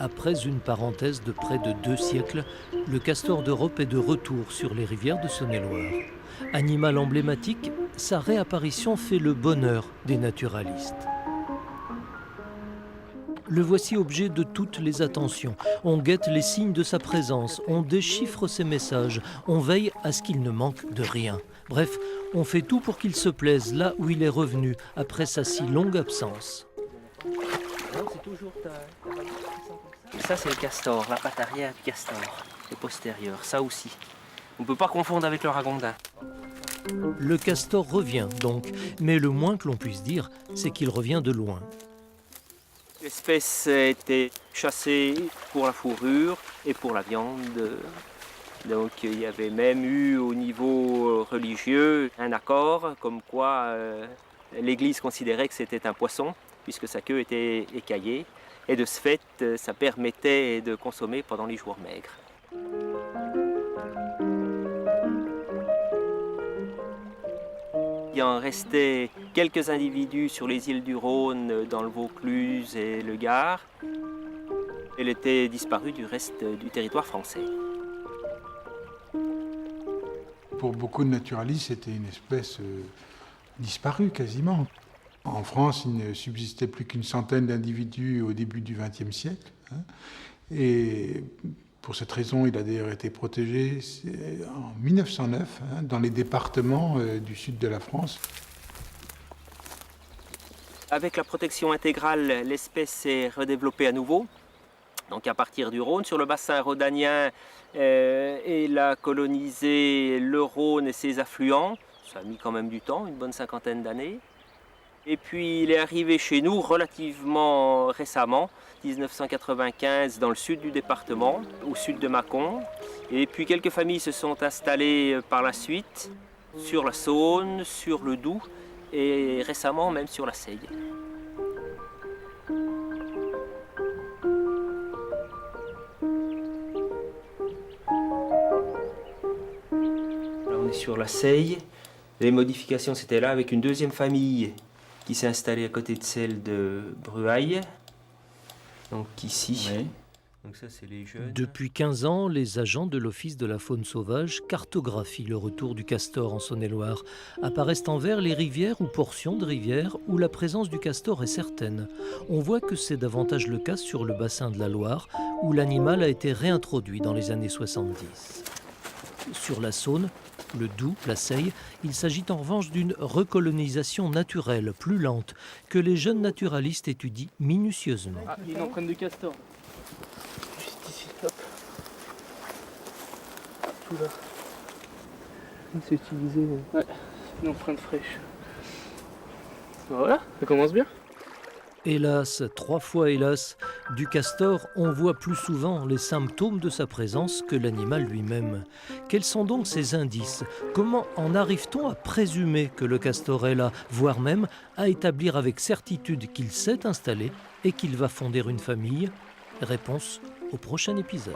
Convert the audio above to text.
Après une parenthèse de près de 2 siècles, le castor d'Europe est de retour sur les rivières de Saône-et-Loire. Animal emblématique, sa réapparition fait le bonheur des naturalistes. Le voici objet de toutes les attentions. On guette les signes de sa présence, on déchiffre ses messages, on veille à ce qu'il ne manque de rien. Bref, on fait tout pour qu'il se plaise là où il est revenu après sa si longue absence. Ça c'est le castor, la patte arrière du castor, et postérieure, ça aussi. On ne peut pas confondre avec le ragondin. Le castor revient donc, mais le moins que l'on puisse dire, c'est qu'il revient de loin. L'espèce a été chassée pour la fourrure et pour la viande. Donc il y avait même eu au niveau religieux un accord comme quoi l'Église considérait que c'était un poisson puisque sa queue était écaillée. Et de ce fait, ça permettait de consommer pendant les jours maigres. Il en restait quelques individus sur les îles du Rhône, dans le Vaucluse et le Gard. Elle était disparue du reste du territoire français. Pour beaucoup de naturalistes, c'était une espèce disparue quasiment. En France, il ne subsistait plus qu'une centaine d'individus au début du XXe siècle. Et pour cette raison, il a d'ailleurs été protégé en 1909 dans les départements du sud de la France. Avec la protection intégrale, l'espèce s'est redéveloppée à nouveau. Donc à partir du Rhône, sur le bassin rhodanien, il a colonisé le Rhône et ses affluents. Ça a mis quand même du temps, une bonne 50aine d'années. Et puis il est arrivé chez nous relativement récemment, 1995, dans le sud du département, au sud de Mâcon. Et puis quelques familles se sont installées par la suite sur la Saône, sur le Doubs et récemment même sur la Seille. Là on est sur la Seille. Les modifications c'était là avec une deuxième famille qui s'est installée à côté de celle de Bruaille. Donc ici. Oui. Donc ça, c'est les jeunes. Depuis 15 ans, les agents de l'Office de la faune sauvage cartographient le retour du castor en Saône-et-Loire. Apparaissent en vert les rivières ou portions de rivières où la présence du castor est certaine. On voit que c'est davantage le cas sur le bassin de la Loire, où l'animal a été réintroduit dans les années 70. Sur la Saône, le Doubs, la Seille, il s'agit en revanche d'une recolonisation naturelle, plus lente, que les jeunes naturalistes étudient minutieusement. Ah, il y a une empreinte de castor. Juste ici, hop. Tout là. C'est utilisé. Ouais, une empreinte fraîche. Voilà, ça commence bien. Hélas, 3 fois hélas, du castor, on voit plus souvent les symptômes de sa présence que l'animal lui-même. Quels sont donc ces indices? Comment en arrive-t-on à présumer que le castor est là, voire même à établir avec certitude qu'il s'est installé et qu'il va fonder une famille? Réponse au prochain épisode.